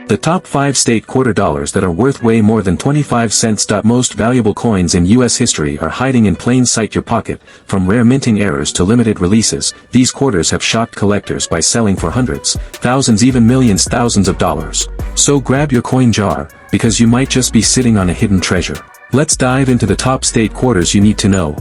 The top 5 state quarter dollars that are worth way more than 25 cents. Most valuable coins in U.S. history are hiding in plain sight your pocket. From rare minting errors to limited releases, these quarters have shocked collectors by selling for hundreds, thousands, even millions, thousands of dollars. So grab your coin jar, because you might just be sitting on a hidden treasure. Let's dive into the top state quarters you need to know.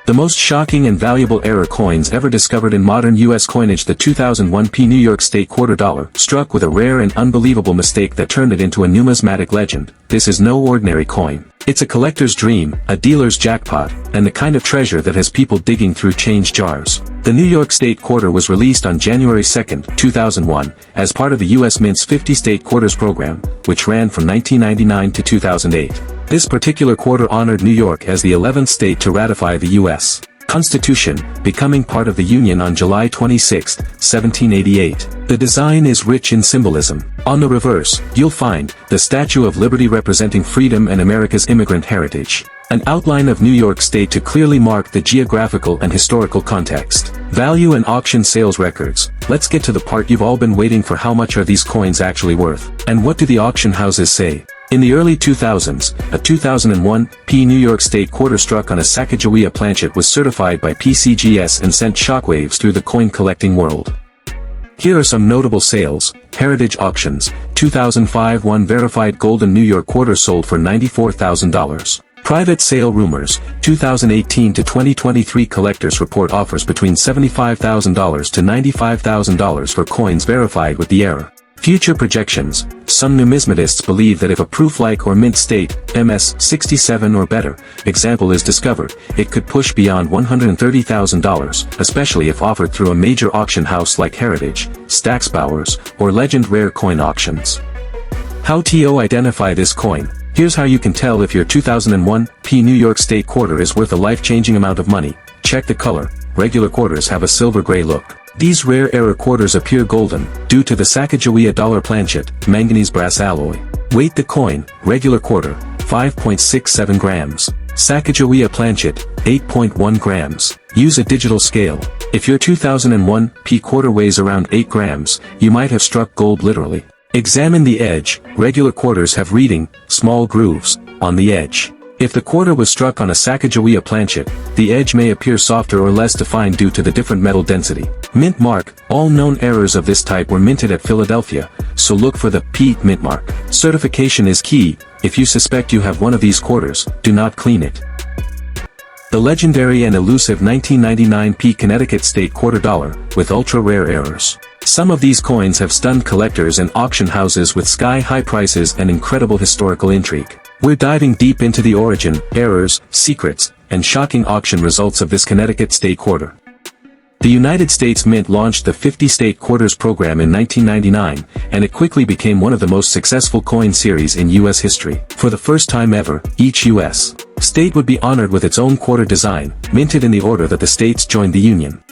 The most shocking and valuable error coins ever discovered in modern U.S. coinage. The 2001 New York State quarter dollar, struck with a rare and unbelievable mistake that turned it into a numismatic legend. This is no ordinary coin. It's a collector's dream, a dealer's jackpot, and the kind of treasure that has people digging through change jars. The New York State quarter was released on January 2, 2001, as part of the U.S. Mint's 50 State Quarters program, which ran from 1999 to 2008. This particular quarter honored New York as the 11th state to ratify the U.S. Constitution, becoming part of the Union on July 26, 1788. The design is rich in symbolism. On the reverse, you'll find the Statue of Liberty representing freedom and America's immigrant heritage. An outline of New York State to clearly mark the geographical and historical context. Value and auction sales records. Let's get to the part you've all been waiting for. How much are these coins actually worth? And what do the auction houses say? In the early 2000s, a 2001 New York State quarter struck on a Sacagawea planchet was certified by PCGS and sent shockwaves through the coin collecting world. Here are some notable sales. Heritage Auctions, 2005 one verified golden New York quarter sold for $94,000. Private Sale Rumors, 2018 to 2023 collectors report offers between $75,000 to $95,000 for coins verified with the error. Future projections. Some numismatists believe that if a proof-like or mint state, MS 67 or better, example is discovered, it could push beyond $130,000, especially if offered through a major auction house like Heritage, Stack's Bowers, or Legend Rare Coin Auctions. How to identify this coin? Here's how you can tell if your 2001 New York State quarter is worth a life-changing amount of money. Check the color. Regular quarters have a silver-gray look. These rare error quarters appear golden, due to the Sacagawea dollar planchet, manganese brass alloy. Weight the coin, regular quarter, 5.67 grams. Sacagawea planchet, 8.1 grams. Use a digital scale. If your 2001 quarter weighs around 8 grams, you might have struck gold literally. Examine the edge. Regular quarters have reading, small grooves, on the edge. If the quarter was struck on a Sacagawea planchet, the edge may appear softer or less defined due to the different metal density. Mint mark. All known errors of this type were minted at Philadelphia, so look for the P mint mark. Certification is key. If you suspect you have one of these quarters, do not clean it. The legendary and elusive 1999 Connecticut State quarter dollar, with ultra-rare errors. Some of these coins have stunned collectors and auction houses with sky-high prices and incredible historical intrigue. We're diving deep into the origin, errors, secrets, and shocking auction results of this Connecticut State quarter. The United States Mint launched the 50 State Quarters program in 1999, and it quickly became one of the most successful coin series in U.S. history. For the first time ever, each U.S. state would be honored with its own quarter design, minted in the order that the states joined the Union.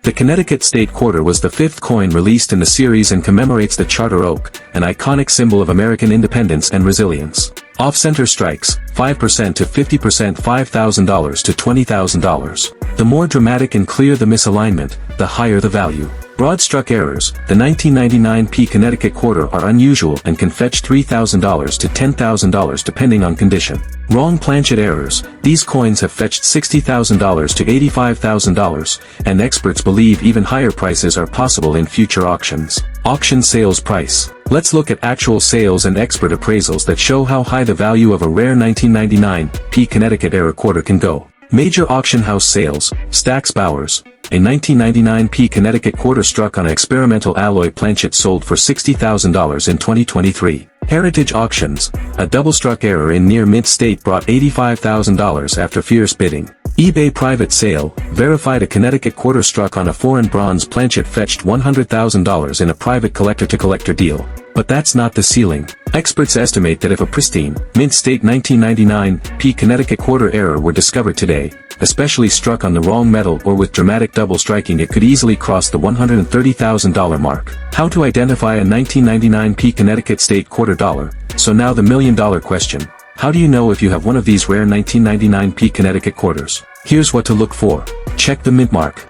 The Connecticut State quarter was the 5th coin released in the series and commemorates the Charter Oak, an iconic symbol of American independence and resilience. Off-center strikes, 5% to 50%, $5,000 to $20,000. The more dramatic and clear the misalignment, the higher the value. Broad struck errors. The 1999 Connecticut quarter are unusual and can fetch $3,000 to $10,000 depending on condition. Wrong planchet errors. These coins have fetched $60,000 to $85,000, and experts believe even higher prices are possible in future auctions. Auction sales price. Let's look at actual sales and expert appraisals that show how high the value of a rare 1999 Connecticut era quarter can go. Major auction house sales. Stack's Bowers. A 1999 Connecticut quarter struck on an experimental alloy planchet sold for $60,000 in 2023. Heritage Auctions. A double-struck error in near-mint state brought $85,000 after fierce bidding. eBay Private Sale. Verified a Connecticut quarter struck on a foreign bronze planchet fetched $100,000 in a private collector-to-collector deal. But that's not the ceiling. Experts estimate that if a pristine, mint state 1999 Connecticut quarter error were discovered today, especially struck on the wrong metal or with dramatic double striking, it could easily cross the $130,000 mark. How to identify a 1999 Connecticut State quarter dollar? So now the million-dollar question. How do you know if you have one of these rare 1999 Connecticut quarters? Here's what to look for. Check the mint mark.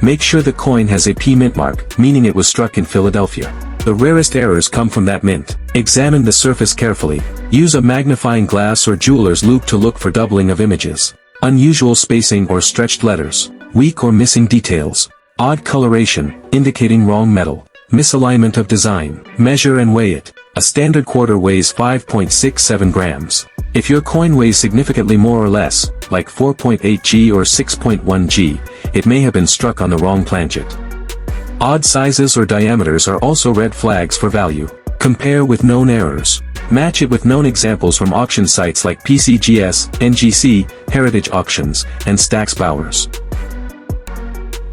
Make sure the coin has a P mint mark, meaning it was struck in Philadelphia. The rarest errors come from that mint. Examine the surface carefully. Use a magnifying glass or jeweler's loupe to look for doubling of images. Unusual spacing or stretched letters. Weak or missing details. Odd coloration, indicating wrong metal. Misalignment of design. Measure and weigh it. A standard quarter weighs 5.67 grams. If your coin weighs significantly more or less, like 4.8 G or 6.1 G, it may have been struck on the wrong planchet. Odd sizes or diameters are also red flags for value. Compare with known errors. Match it with known examples from auction sites like PCGS, NGC, Heritage Auctions, and Stack's Bowers.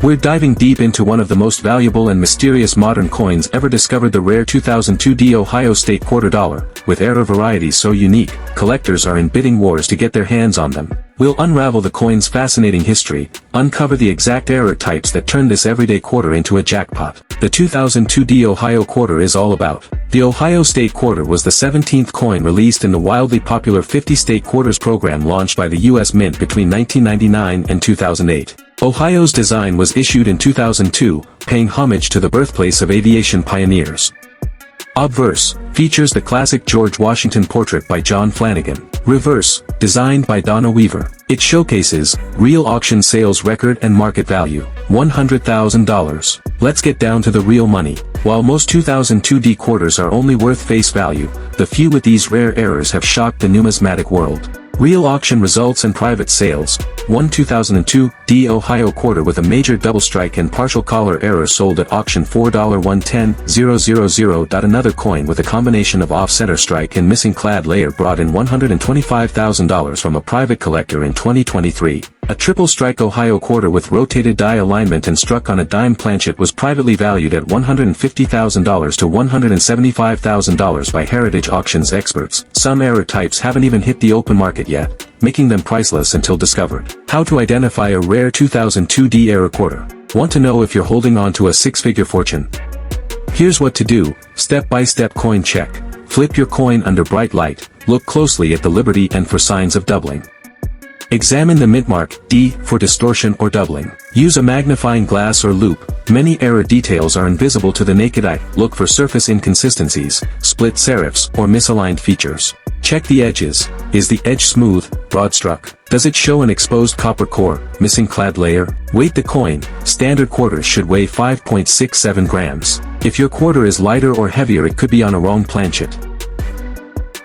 We're diving deep into one of the most valuable and mysterious modern coins ever discovered, the rare 2002 Ohio State quarter dollar. With error varieties so unique, collectors are in bidding wars to get their hands on them. We'll unravel the coin's fascinating history, uncover the exact error types that turned this everyday quarter into a jackpot. The 2002 Ohio quarter is all about. The Ohio State quarter was the 17th coin released in the wildly popular 50-state quarters program launched by the U.S. Mint between 1999 and 2008. Ohio's design was issued in 2002, paying homage to the birthplace of aviation pioneers. Obverse features the classic George Washington portrait by John Flanagan. Reverse, designed by Donna Weaver. It showcases real auction sales record and market value, $100,000. Let's get down to the real money. While most 2002 quarters are only worth face value, the few with these rare errors have shocked the numismatic world. Real auction results and private sales. 1 2002 Ohio quarter with a major double strike and partial collar error sold at auction $4,110,000. Another coin with a combination of off-center strike and missing clad layer brought in $125,000 from a private collector in 2023. A triple strike Ohio quarter with rotated die alignment and struck on a dime planchet was privately valued at $150,000 to $175,000 by Heritage Auctions experts. Some error types haven't even hit the open market yet, making them priceless until discovered. How to identify a rare 2002 error quarter. Want to know if you're holding on to a six-figure fortune? Here's what to do. Step-by-step coin check. Flip your coin under bright light. Look closely at the Liberty and for signs of doubling. Examine the mint mark, D, for distortion or doubling. Use a magnifying glass or loupe. Many error details are invisible to the naked eye. Look for surface inconsistencies, split serifs, or misaligned features. Check the edges. Is the edge smooth, broad struck? Does it show an exposed copper core, missing clad layer? Weight the coin. Standard quarters should weigh 5.67 grams. If your quarter is lighter or heavier, it could be on a wrong planchet.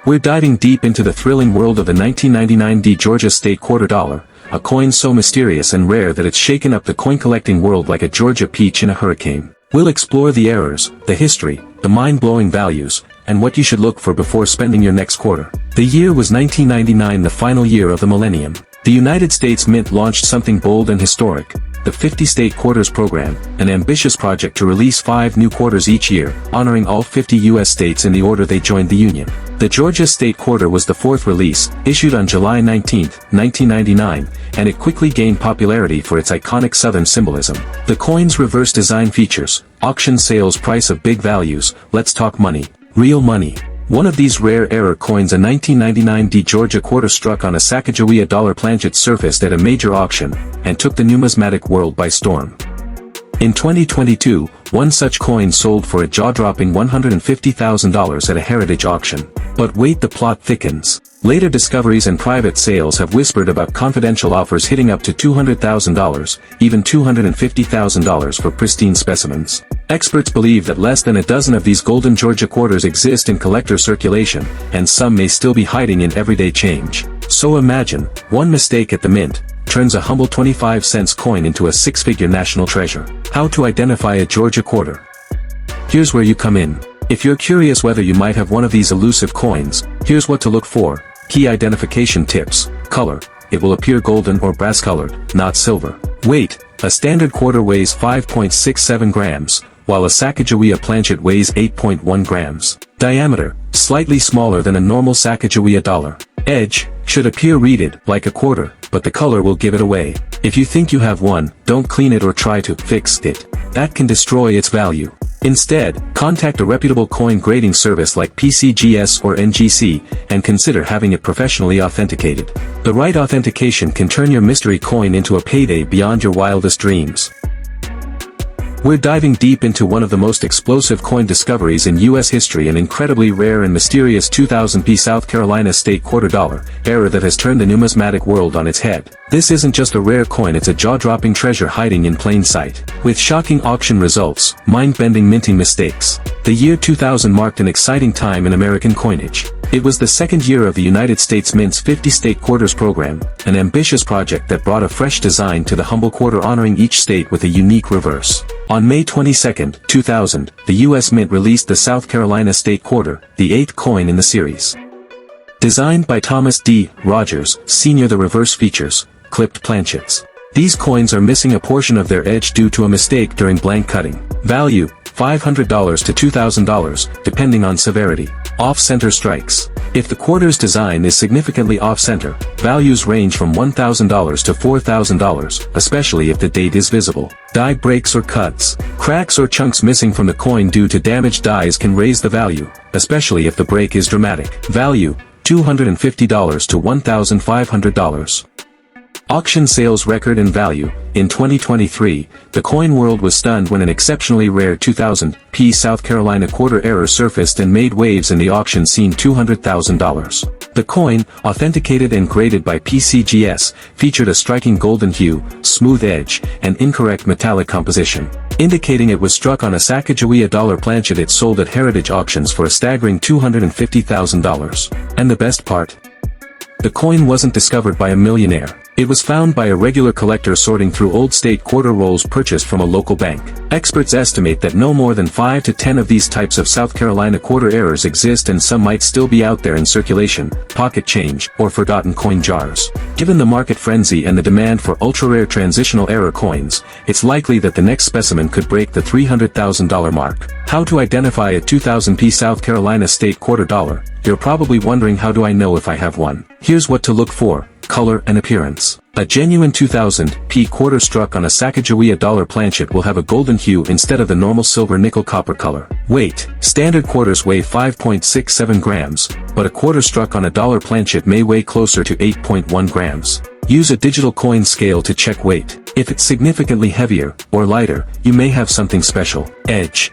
We're diving deep into the thrilling world of the 1999 Georgia State quarter dollar, a coin so mysterious and rare that it's shaken up the coin collecting world like a Georgia peach in a hurricane. We'll explore the errors, the history, the mind-blowing values, and what you should look for before spending your next quarter. The year was 1999, the final year of the millennium. The United States Mint launched something bold and historic, the 50-state quarters program, an ambitious project to release 5 new quarters each year, honoring all 50 U.S. states in the order they joined the Union. The Georgia State quarter was the fourth release, issued on July 19, 1999, and it quickly gained popularity for its iconic Southern symbolism. The coin's reverse design features, auction sales price of big values. Let's talk money. Real money. One of these rare error coins, a 1999 Georgia quarter, struck on a Sacagawea dollar planchet surfaced at a major auction, and took the numismatic world by storm. In 2022, one such coin sold for a jaw-dropping $150,000 at a Heritage auction. But wait, the plot thickens. Later discoveries and private sales have whispered about confidential offers hitting up to $200,000, even $250,000 for pristine specimens. Experts believe that less than a dozen of these golden Georgia quarters exist in collector circulation, and some may still be hiding in everyday change. So imagine, one mistake at the mint turns a humble 25-cent coin into a six-figure national treasure. How to identify a Georgia quarter? Here's where you come in. If you're curious whether you might have one of these elusive coins, here's what to look for. Key identification tips. Color. It will appear golden or brass-colored, not silver. Weight. A standard quarter weighs 5.67 grams, while a Sacagawea planchet weighs 8.1 grams. Diameter. Slightly smaller than a normal Sacagawea dollar. Edge. Should appear reeded, like a quarter, but the color will give it away. If you think you have one, don't clean it or try to fix it. That can destroy its value. Instead, contact a reputable coin grading service like PCGS or NGC, and consider having it professionally authenticated. The right authentication can turn your mystery coin into a payday beyond your wildest dreams. We're diving deep into one of the most explosive coin discoveries in U.S. history, an incredibly rare and mysterious 2000p South Carolina state quarter dollar era that has turned the numismatic world on its head. This isn't just a rare coin, it's a jaw-dropping treasure hiding in plain sight. With shocking auction results, mind-bending minting mistakes, the year 2000 marked an exciting time in American coinage. It was the second year of the United States Mint's 50 state quarters program, an ambitious project that brought a fresh design to the humble quarter, honoring each state with a unique reverse. On May 22, 2000, the U.S. Mint released the South Carolina State Quarter, the 8th coin in the series. Designed by Thomas D. Rogers, Sr., the reverse features clipped planchets. These coins are missing a portion of their edge due to a mistake during blank cutting. Value: $500 to $2,000, depending on severity. Off-center strikes. If the quarter's design is significantly off-center, values range from $1,000 to $4,000, especially if the date is visible. Die breaks or cuts. Cracks or chunks missing from the coin due to damaged dies can raise the value, especially if the break is dramatic. Value: $250 to $1,500. Auction sales record and value. In 2023, the coin world was stunned when an exceptionally rare 2000p South Carolina quarter error surfaced and made waves in the auction scene. $200,000. The coin, authenticated and graded by PCGS, featured a striking golden hue, smooth edge, and incorrect metallic composition, indicating it was struck on a Sacagawea dollar planchet. It sold at Heritage Auctions for a staggering $250,000. And the best part? The coin wasn't discovered by a millionaire. It was found by a regular collector sorting through old state quarter rolls purchased from a local bank. Experts estimate that no more than 5 to 10 of these types of South Carolina quarter errors exist, and some might still be out there in circulation, pocket change, or forgotten coin jars. Given the market frenzy and the demand for ultra-rare transitional error coins, it's likely that the next specimen could break the $300,000 mark. How to identify a 2000p South Carolina state quarter dollar? You're probably wondering, how do I know if I have one? Here's what to look for. Color and appearance. A genuine 2000p quarter struck on a Sacagawea dollar planchet will have a golden hue instead of the normal silver nickel copper color. Weight. Standard quarters weigh 5.67 grams, but a quarter struck on a dollar planchet may weigh closer to 8.1 grams. Use a digital coin scale to check weight. If it's significantly heavier or lighter, you may have something special. Edge.